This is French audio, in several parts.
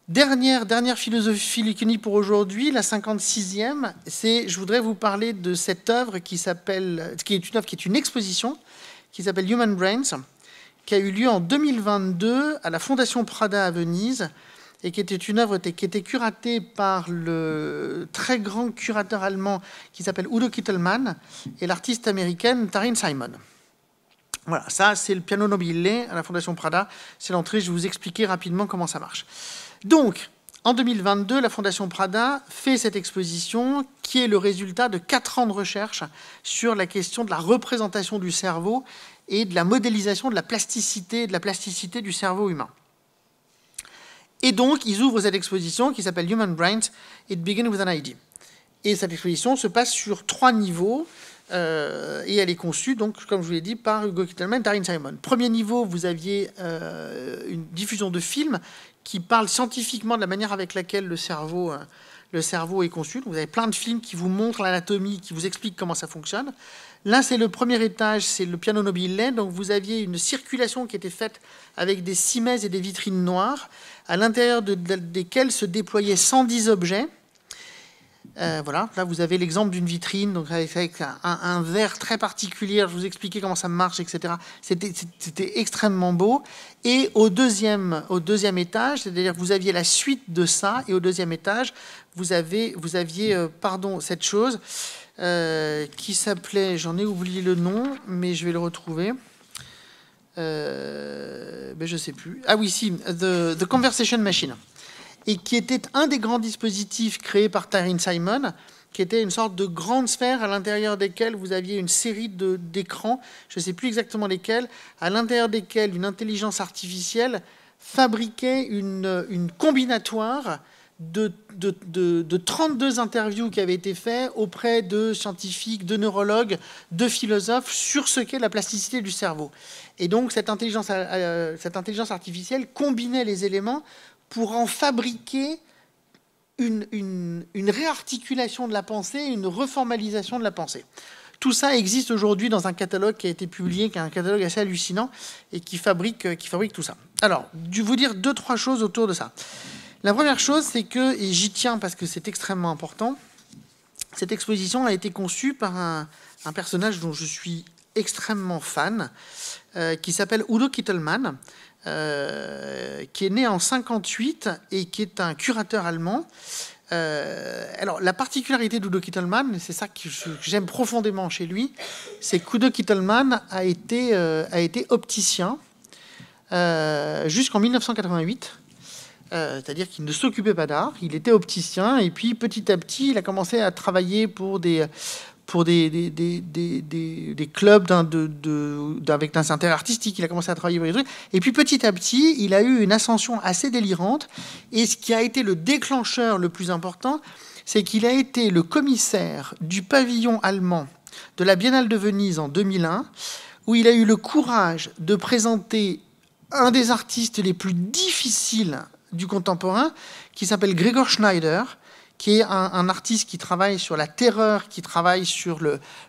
Dernière philosophie pour aujourd'hui, la 56e, je voudrais vous parler de cette œuvre qui est une exposition, qui s'appelle Human Brains, qui a eu lieu en 2022 à la Fondation Prada à Venise, et qui était une œuvre qui était curatée par le très grand curateur allemand qui s'appelle Udo Kittelmann et l'artiste américaine Taryn Simon. Voilà, ça c'est le piano nobile à la Fondation Prada, c'est l'entrée, je vais vous expliquer rapidement comment ça marche. Donc, en 2022, la Fondation Prada fait cette exposition qui est le résultat de 4 ans de recherche sur la question de la représentation du cerveau et de la modélisation de la plasticité du cerveau humain. Et donc, ils ouvrent cette exposition qui s'appelle Human Brains, It Begins with an ID. Et cette exposition se passe sur 3 niveaux, et elle est conçue, donc, comme je vous l'ai dit, par Udo Kittelmann et Taryn Simon. Premier niveau, vous aviez une diffusion de films qui parlent scientifiquement de la manière avec laquelle le cerveau est conçu. Donc, vous avez plein de films qui vous montrent l'anatomie, qui vous expliquent comment ça fonctionne. Là, c'est le premier étage, c'est le piano nobile. Donc, vous aviez une circulation qui était faite avec des cimaises et des vitrines noires, à l'intérieur desquelles se déployaient 110 objets. Voilà, là vous avez l'exemple d'une vitrine, donc avec un verre très particulier, je vous expliquais comment ça marche, etc. C'était extrêmement beau. Et au deuxième étage, c'est-à-dire que vous aviez la suite de ça, et au deuxième étage, vous aviez cette chose qui s'appelait, j'en ai oublié le nom, mais je vais le retrouver. Mais je ne sais plus. Ah oui, si, The Conversation Machine. Et qui était un des grands dispositifs créés par Taryn Simon, qui était une sorte de grande sphère à l'intérieur desquelles vous aviez une série d'écrans, je ne sais plus exactement lesquels, à l'intérieur desquels une intelligence artificielle fabriquait une combinatoire de 32 interviews qui avaient été faites auprès de scientifiques, de neurologues, de philosophes sur ce qu'est la plasticité du cerveau. Et donc cette intelligence artificielle combinait les éléments pour en fabriquer une réarticulation de la pensée, une reformalisation de la pensée. Tout ça existe aujourd'hui dans un catalogue qui a été publié, qui est un catalogue assez hallucinant, et qui fabrique tout ça. Alors, je vais vous dire 2-3 choses autour de ça. La première chose, c'est que, et j'y tiens parce que c'est extrêmement important, cette exposition a été conçue par un personnage dont je suis extrêmement fan, qui s'appelle Udo Kittelmann, qui est né en 1958 et qui est un curateur allemand. Alors, la particularité d'Udo Kittelmann, c'est ça que j'aime profondément chez lui, c'est qu'Udo Kittelmann a été opticien jusqu'en 1988. C'est-à-dire qu'il ne s'occupait pas d'art, il était opticien, et puis petit à petit, il a commencé à travailler pour des clubs avec un intérêt artistique, il a commencé à travailler pour les trucs, et puis petit à petit, il a eu une ascension assez délirante, et ce qui a été le déclencheur le plus important, c'est qu'il a été le commissaire du pavillon allemand de la Biennale de Venise en 2001, où il a eu le courage de présenter un des artistes les plus difficiles du contemporain, qui s'appelle Gregor Schneider, qui est un artiste qui travaille sur la terreur, qui travaille sur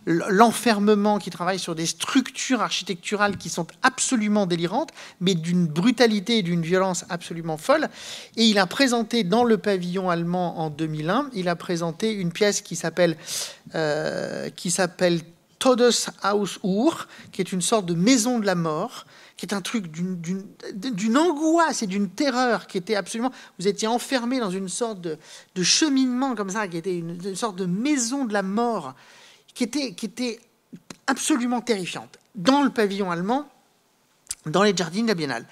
l'enfermement, qui travaille sur des structures architecturales qui sont absolument délirantes, mais d'une brutalité et d'une violence absolument folle. Et il a présenté dans le pavillon allemand en 2001, il a présenté une pièce qui s'appelle Todeshaus-Uhr, qui est une sorte de maison de la mort, qui est un truc d'une angoisse et d'une terreur qui était absolument... Vous étiez enfermé dans une sorte de cheminement comme ça, qui était une sorte de maison de la mort, qui était absolument terrifiante, dans le pavillon allemand, dans les jardins de la Biennale.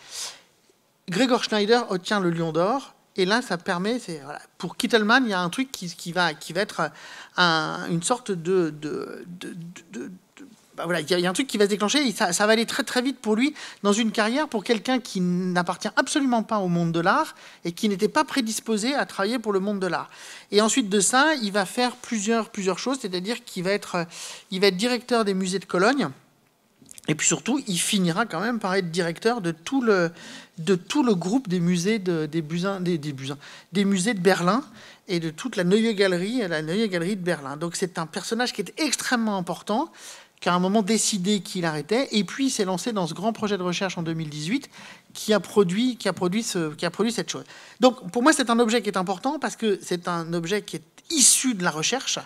Gregor Schneider obtient le Lion d'Or, et là, ça permet... Voilà, pour Kittelmann, il y a un truc qui va être une sorte voilà, il y a un truc qui va se déclencher, et ça va aller très très vite pour lui dans une carrière pour quelqu'un qui n'appartient absolument pas au monde de l'art et qui n'était pas prédisposé à travailler pour le monde de l'art. Et ensuite de ça, il va faire plusieurs choses, c'est-à-dire qu'il va être directeur des musées de Cologne, et puis surtout, il finira quand même par être directeur de tout le groupe des musées des musées de Berlin et de toute la Neue Galerie de Berlin. Donc c'est un personnage qui est extrêmement important, qui a à un moment décidé qu'il arrêtait, et puis il s'est lancé dans ce grand projet de recherche en 2018 qui a produit cette chose. Donc pour moi, c'est un objet qui est important parce que c'est un objet qui est issu de la recherche,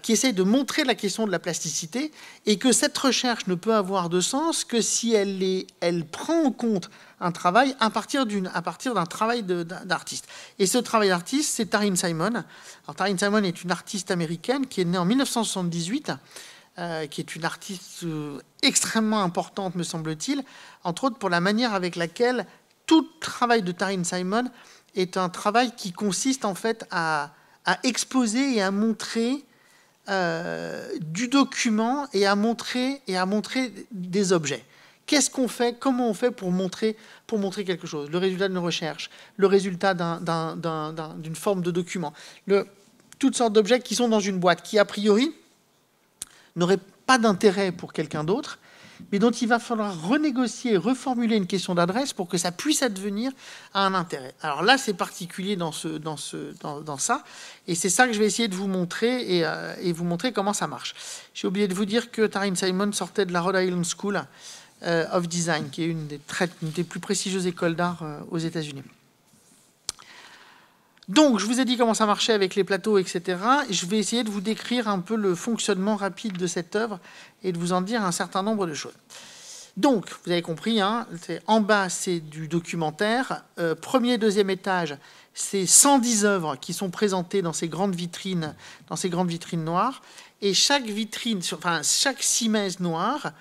qui essaye de montrer la question de la plasticité, et que cette recherche ne peut avoir de sens que si elle prend en compte un travail à partir d'un travail d'artiste. Et ce travail d'artiste, c'est Taryn Simon. Alors, Taryn Simon est une artiste américaine qui est née en 1978, qui est une artiste extrêmement importante, me semble-t-il, entre autres pour la manière avec laquelle tout travail de Taryn Simon est un travail qui consiste en fait à exposer et à montrer du document et à montrer des objets. Qu'est-ce qu'on fait? Comment on fait pour montrer quelque chose? Le résultat d'une recherche, le résultat d'une forme de document, toutes sortes d'objets qui sont dans une boîte, qui a priori n'auraient pas d'intérêt pour quelqu'un d'autre, mais dont il va falloir renégocier, reformuler une question d'adresse pour que ça puisse advenir à un intérêt. Alors là, c'est particulier dans ça, et c'est ça que je vais essayer de vous montrer et vous montrer comment ça marche. J'ai oublié de vous dire que Taryn Simon sortait de la Rhode Island School of Design, qui est une des plus prestigieuses écoles d'art aux États-Unis. Donc, je vous ai dit comment ça marchait avec les plateaux, etc. Et je vais essayer de vous décrire un peu le fonctionnement rapide de cette œuvre et de vous en dire un certain nombre de choses. Donc, vous avez compris, hein, en bas, c'est du documentaire. Premier, deuxième étage, c'est 110 œuvres qui sont présentées dans ces grandes vitrines noires. Et chaque vitrine, chaque simèse noire,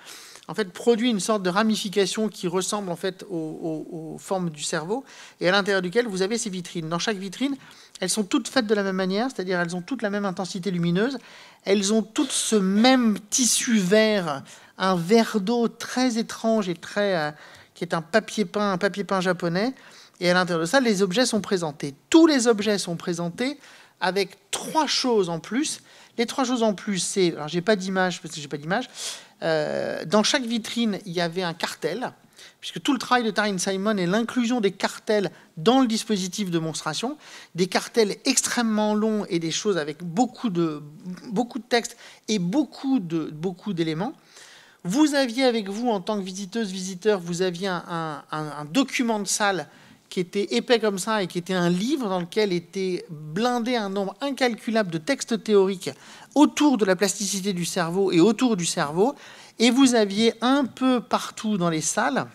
en fait, produit une sorte de ramification qui ressemble en fait aux formes du cerveau, et à l'intérieur duquel vous avez ces vitrines. Dans chaque vitrine, elles sont toutes faites de la même manière, c'est-à-dire elles ont toutes la même intensité lumineuse, elles ont toutes ce même tissu vert, un verre d'eau très étrange et qui est un papier peint japonais, et à l'intérieur de ça, les objets sont présentés. Tous les objets sont présentés avec 3 choses en plus. Les 3 choses en plus, c'est... Alors, j'ai pas d'image, parce que j'ai pas d'image. Dans chaque vitrine, il y avait un cartel, puisque tout le travail de Taryn Simon est l'inclusion des cartels dans le dispositif de monstration, des cartels extrêmement longs et des choses avec beaucoup de texte et beaucoup d'éléments. Vous aviez avec vous, en tant que visiteur, vous aviez un document de salle qui était épais comme ça et qui était un livre dans lequel était blindé un nombre incalculable de textes théoriques autour de la plasticité du cerveau et autour du cerveau. Et vous aviez un peu partout dans les salles,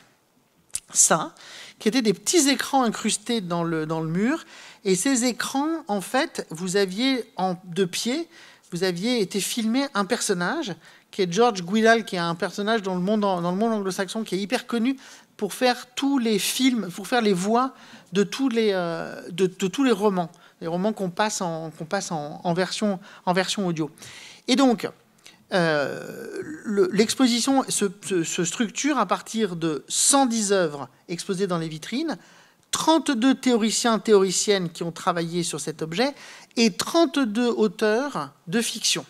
ça, qui étaient des petits écrans incrustés dans le mur. Et ces écrans, en fait, vous aviez de pied, vous aviez été filmé un personnage qui est George Guidall, qui est un personnage dans le monde anglo-saxon qui est hyper connu pour faire tous les films, pour faire les voix de tous les romans, les romans qu'on passe en version audio. Et donc, l'exposition se structure à partir de 110 œuvres exposées dans les vitrines, 32 théoriciennes qui ont travaillé sur cet objet, et 32 auteurs de fiction.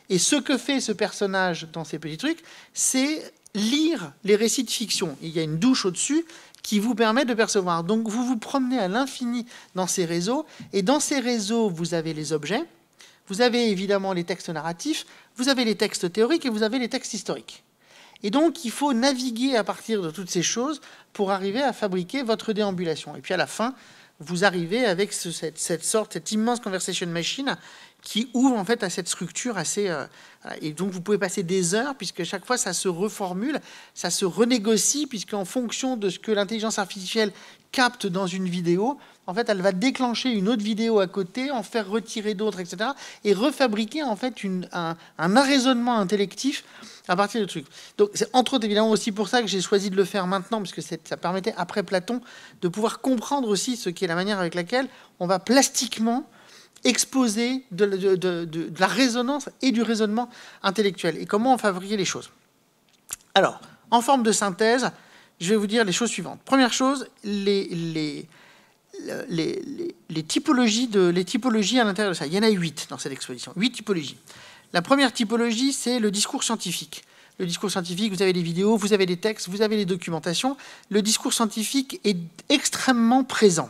Et ce que fait ce personnage dans ces petits trucs, c'est lire les récits de fiction. Il y a une douche au-dessus qui vous permet de percevoir. Donc vous vous promenez à l'infini dans ces réseaux, et dans ces réseaux, vous avez les objets, vous avez évidemment les textes narratifs, vous avez les textes théoriques et vous avez les textes historiques. Et donc, il faut naviguer à partir de toutes ces choses pour arriver à fabriquer votre déambulation. Et puis à la fin, vous arrivez avec cette immense conversation machine qui ouvre en fait à cette structure assez... et donc vous pouvez passer des heures, puisque chaque fois ça se reformule, ça se renégocie, puisqu'en fonction de ce que l'intelligence artificielle capte dans une vidéo, en fait elle va déclencher une autre vidéo à côté, en faire retirer d'autres, etc. et refabriquer en fait un arraisonnement intellectif à partir de trucs. Donc c'est entre autres évidemment aussi pour ça que j'ai choisi de le faire maintenant, parce que ça permettait après Platon de pouvoir comprendre aussi ce qui est la manière avec laquelle on va plastiquement exposer de la résonance et du raisonnement intellectuel, et comment on fabriquait les choses. Alors, en forme de synthèse, je vais vous dire les choses suivantes. Première chose, les typologies à l'intérieur de ça. Il y en a 8 dans cette exposition, 8 typologies. La première typologie, c'est le discours scientifique. Le discours scientifique, vous avez les vidéos, vous avez les textes, vous avez les documentations. Le discours scientifique est extrêmement présent.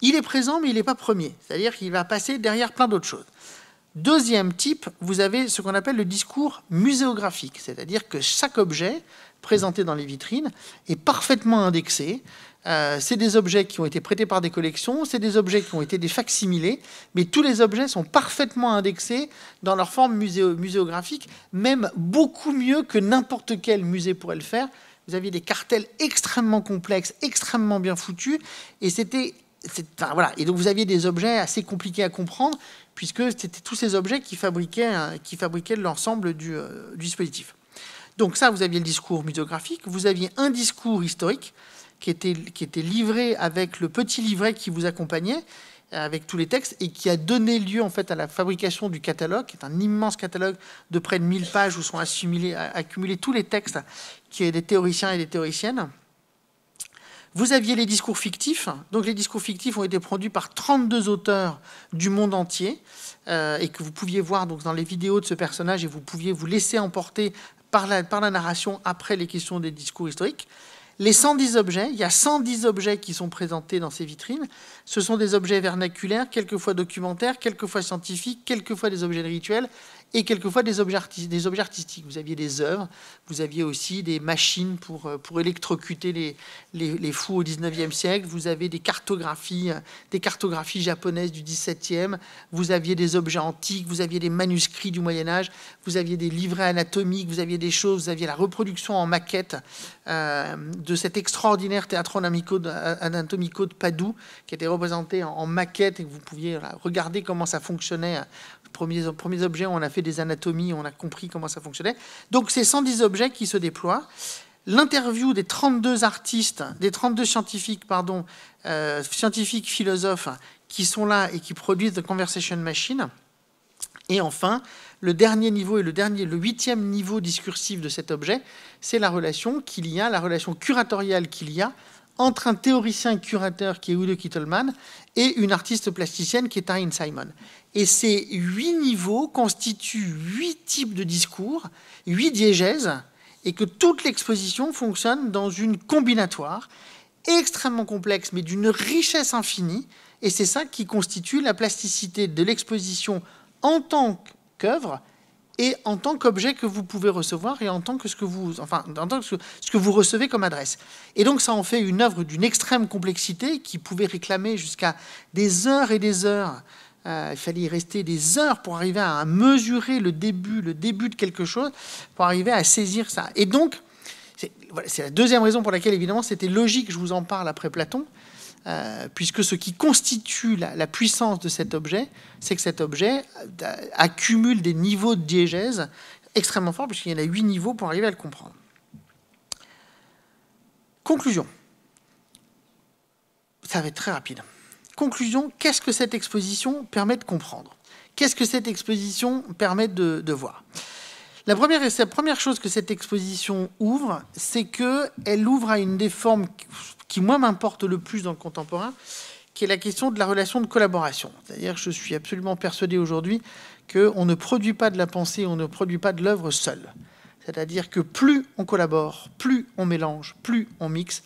Il est présent, mais il n'est pas premier. C'est-à-dire qu'il va passer derrière plein d'autres choses. Deuxième type, vous avez ce qu'on appelle le discours muséographique, c'est-à-dire que chaque objet présenté dans les vitrines est parfaitement indexé. C'est des objets qui ont été prêtés par des collections, c'est des objets qui ont été des facsimilés, mais tous les objets sont parfaitement indexés dans leur forme muséographique, même beaucoup mieux que n'importe quel musée pourrait le faire. Vous aviez des cartels extrêmement complexes, extrêmement bien foutus, et enfin, voilà. Et donc vous aviez des objets assez compliqués à comprendre, puisque c'était tous ces objets qui fabriquaient l'ensemble du dispositif. Donc ça, vous aviez le discours muséographique, vous aviez un discours historique qui était livré avec le petit livret qui vous accompagnait, avec tous les textes, et qui a donné lieu en fait à la fabrication du catalogue, qui est un immense catalogue de près de 1000 pages où sont accumulés tous les textes qui est des théoriciens et des théoriciennes. Vous aviez les discours fictifs. Donc les discours fictifs ont été produits par 32 auteurs du monde entier, et que vous pouviez voir donc dans les vidéos de ce personnage, et vous pouviez vous laisser emporter par la narration après les questions des discours historiques. Les 110 objets, il y a 110 objets qui sont présentés dans ces vitrines. Ce sont des objets vernaculaires, quelquefois documentaires, quelquefois scientifiques, quelquefois des objets de rituel et quelquefois des objets artistiques. Vous aviez des œuvres, vous aviez aussi des machines pour électrocuter les fous au XIXe siècle, vous avez des cartographies japonaises du XVIIe, vous aviez des objets antiques, vous aviez des manuscrits du Moyen-Âge, vous aviez des livrets anatomiques, vous aviez des choses, vous aviez la reproduction en maquette de cet extraordinaire Teatro Anatomico de Padoue, qui était représenté en maquette, et que vous pouviez regarder comment ça fonctionnait. Premiers objets, on a fait des anatomies, on a compris comment ça fonctionnait. Donc, c'est 110 objets qui se déploient. L'interview des 32 artistes, des 32 scientifiques, scientifiques, philosophes, qui sont là et qui produisent The Conversation Machine. Et enfin, le dernier niveau et le 8e niveau discursif de cet objet, c'est la relation curatoriale qu'il y a entre un théoricien curateur qui est Udo Kittelmann et une artiste plasticienne qui est Taryn Simon. Et ces 8 niveaux constituent 8 types de discours, 8 diégèses, et que toute l'exposition fonctionne dans une combinatoire extrêmement complexe, mais d'une richesse infinie, et c'est ça qui constitue la plasticité de l'exposition en tant qu'œuvre et en tant qu'objet que vous pouvez recevoir et en tant que ce que vous recevez comme adresse. Et donc ça en fait une œuvre d'une extrême complexité qui pouvait réclamer jusqu'à des heures et des heures. Il fallait y rester des heures pour arriver à mesurer le début de quelque chose, pour arriver à saisir ça. Et donc, c'est la deuxième raison pour laquelle, évidemment, c'était logique que je vous en parle après Platon, puisque ce qui constitue la puissance de cet objet, c'est que cet objet accumule des niveaux de diégèse extrêmement forts, puisqu'il y en a 8 niveaux pour arriver à le comprendre. Conclusion. Ça va être très rapide. Conclusion, qu'est-ce que cette exposition permet de comprendre? Qu'est-ce que cette exposition permet de voir? La première chose que cette exposition ouvre, c'est qu'elle ouvre à une des formes qui, moi, m'importe le plus dans le contemporain, qui est la question de la relation de collaboration. C'est-à-dire que je suis absolument persuadé aujourd'hui qu'on ne produit pas de la pensée, on ne produit pas de l'œuvre seul. C'est-à-dire que plus on collabore, plus on mélange, plus on mixe,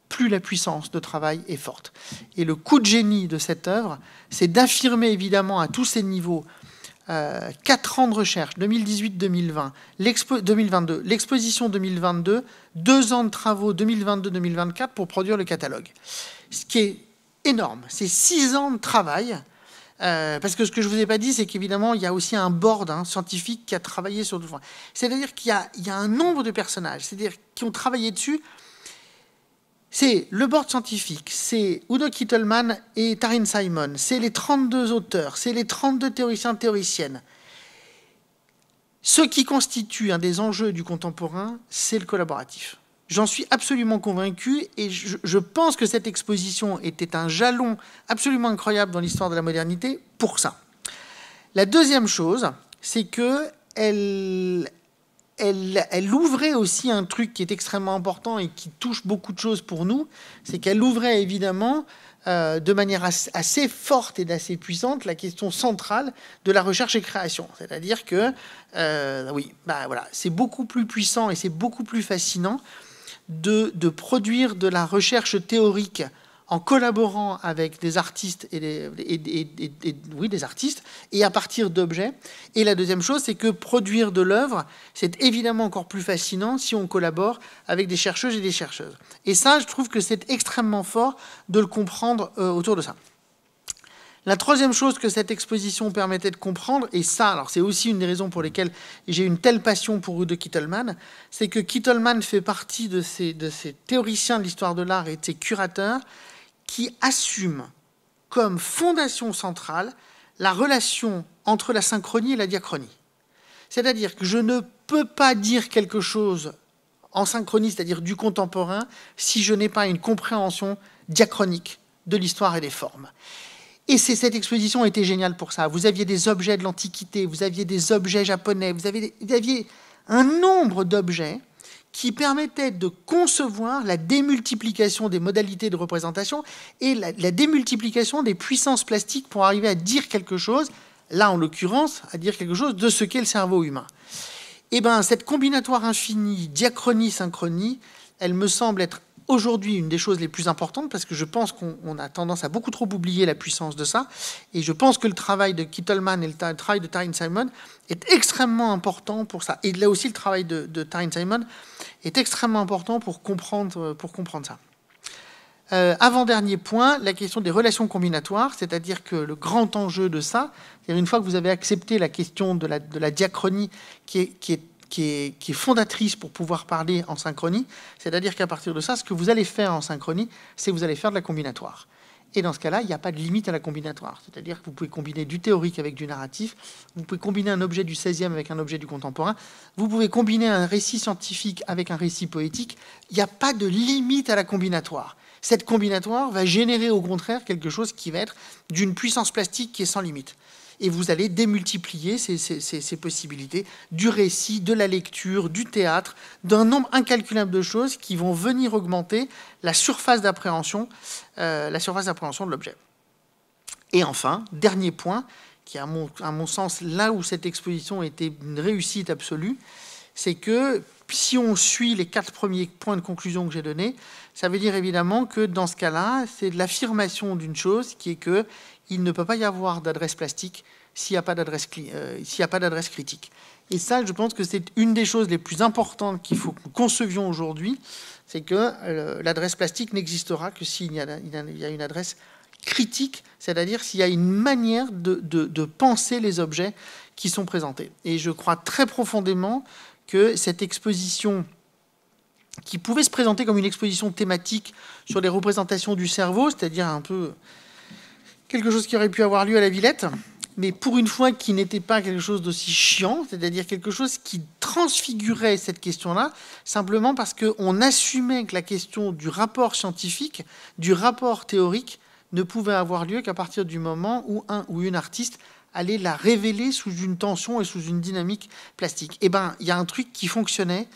plus la puissance de travail est forte. Et le coup de génie de cette œuvre, c'est d'affirmer évidemment à tous ces niveaux 4 ans de recherche, 2018-2020, 2022, l'exposition 2022, 2 ans de travaux 2022-2024 pour produire le catalogue. Ce qui est énorme, c'est 6 ans de travail, parce que ce que je ne vous ai pas dit, c'est qu'évidemment, il y a aussi un board scientifique qui a travaillé sur tout. C'est-à-dire qu'il y a un nombre de personnages, c'est-à-dire qui ont travaillé dessus. C'est le board scientifique, c'est Udo Kittelmann et Taryn Simon, c'est les 32 auteurs, c'est les 32 théoriciennes. Ce qui constitue un des enjeux du contemporain, c'est le collaboratif. J'en suis absolument convaincu et je pense que cette exposition était un jalon absolument incroyable dans l'histoire de la modernité pour ça. La deuxième chose, c'est qu'elle ouvrait aussi un truc qui est extrêmement important et qui touche beaucoup de choses pour nous, c'est qu'elle ouvrait évidemment de manière assez forte et d'assez puissante la question centrale de la recherche et création. C'est-à-dire que, c'est beaucoup plus puissant et c'est beaucoup plus fascinant de produire de la recherche théorique en collaborant avec des artistes oui, des artistes, et à partir d'objets. Et la deuxième chose, c'est que produire de l'œuvre, c'est évidemment encore plus fascinant si on collabore avec des chercheuses et des chercheuses. Et ça, je trouve que c'est extrêmement fort de le comprendre autour de ça. La troisième chose que cette exposition permettait de comprendre, et ça, alors c'est aussi une des raisons pour lesquelles j'ai une telle passion pour Udo Kittelmann, c'est que Kittelmann fait partie de ces théoriciens de l'histoire de l'art et de ces curateurs qui assument comme fondation centrale la relation entre la synchronie et la diachronie. C'est-à-dire que je ne peux pas dire quelque chose en synchronie, c'est-à-dire du contemporain, si je n'ai pas une compréhension diachronique de l'histoire et des formes. Et cette exposition était géniale pour ça. Vous aviez des objets de l'Antiquité, vous aviez des objets japonais, vous aviez un nombre d'objets qui permettaient de concevoir la démultiplication des modalités de représentation et la démultiplication des puissances plastiques pour arriver à dire quelque chose, là en l'occurrence, à dire quelque chose de ce qu'est le cerveau humain. Et bien, cette combinatoire infinie, diachronie-synchronie, elle me semble être aujourd'hui une des choses les plus importantes, parce que je pense qu'on a tendance à beaucoup trop oublier la puissance de ça, et je pense que le travail de Kittelmann et le travail de Taryn Simon est extrêmement important pour ça. Et là aussi, le travail de Taryn Simon est extrêmement important pour comprendre ça. Avant-dernier point, la question des relations combinatoires, c'est-à-dire que le grand enjeu de ça, c'est-à-dire une fois que vous avez accepté la question de la diachronie qui est fondatrice pour pouvoir parler en synchronie, c'est-à-dire qu'à partir de ça, ce que vous allez faire en synchronie, c'est que vous allez faire de la combinatoire. Et dans ce cas-là, il n'y a pas de limite à la combinatoire. C'est-à-dire que vous pouvez combiner du théorique avec du narratif, vous pouvez combiner un objet du XVIe avec un objet du contemporain, vous pouvez combiner un récit scientifique avec un récit poétique. Il n'y a pas de limite à la combinatoire. Cette combinatoire va générer au contraire quelque chose qui va être d'une puissance plastique qui est sans limite. Et vous allez démultiplier ces possibilités du récit, de la lecture, du théâtre, d'un nombre incalculable de choses qui vont venir augmenter la surface d'appréhension de l'objet. Et enfin, dernier point, qui est à mon sens là où cette exposition était une réussite absolue, c'est que si on suit les 4 premiers points de conclusion que j'ai donnés, ça veut dire évidemment que dans ce cas-là, c'est de l'affirmation d'une chose qui est que il ne peut pas y avoir d'adresse plastique s'il n'y a pas d'adresse critique. Et ça, je pense que c'est une des choses les plus importantes qu'il faut que nous concevions aujourd'hui, c'est que l'adresse plastique n'existera que s'il y a une adresse critique, c'est-à-dire s'il y a une manière de penser les objets qui sont présentés. Et je crois très profondément que cette exposition, qui pouvait se présenter comme une exposition thématique sur les représentations du cerveau, c'est-à-dire un peu quelque chose qui aurait pu avoir lieu à la Villette, mais pour une fois qui n'était pas quelque chose d'aussi chiant, c'est-à-dire quelque chose qui transfigurait cette question-là, simplement parce qu'on assumait que la question du rapport scientifique, du rapport théorique, ne pouvait avoir lieu qu'à partir du moment où un ou une artiste allait la révéler sous une tension et sous une dynamique plastique. Eh bien, il y a un truc qui fonctionnait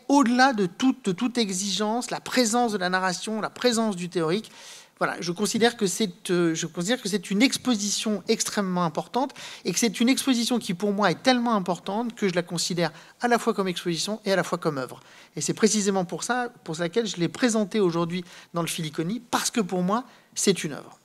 au-delà de toute exigence, la présence de la narration, la présence du théorique. Voilà, je considère que c'est une exposition extrêmement importante et que c'est une exposition qui, pour moi, est tellement importante que je la considère à la fois comme exposition et à la fois comme œuvre. Et c'est précisément pour laquelle je l'ai présentée aujourd'hui dans le Filiconie, parce que pour moi, c'est une œuvre.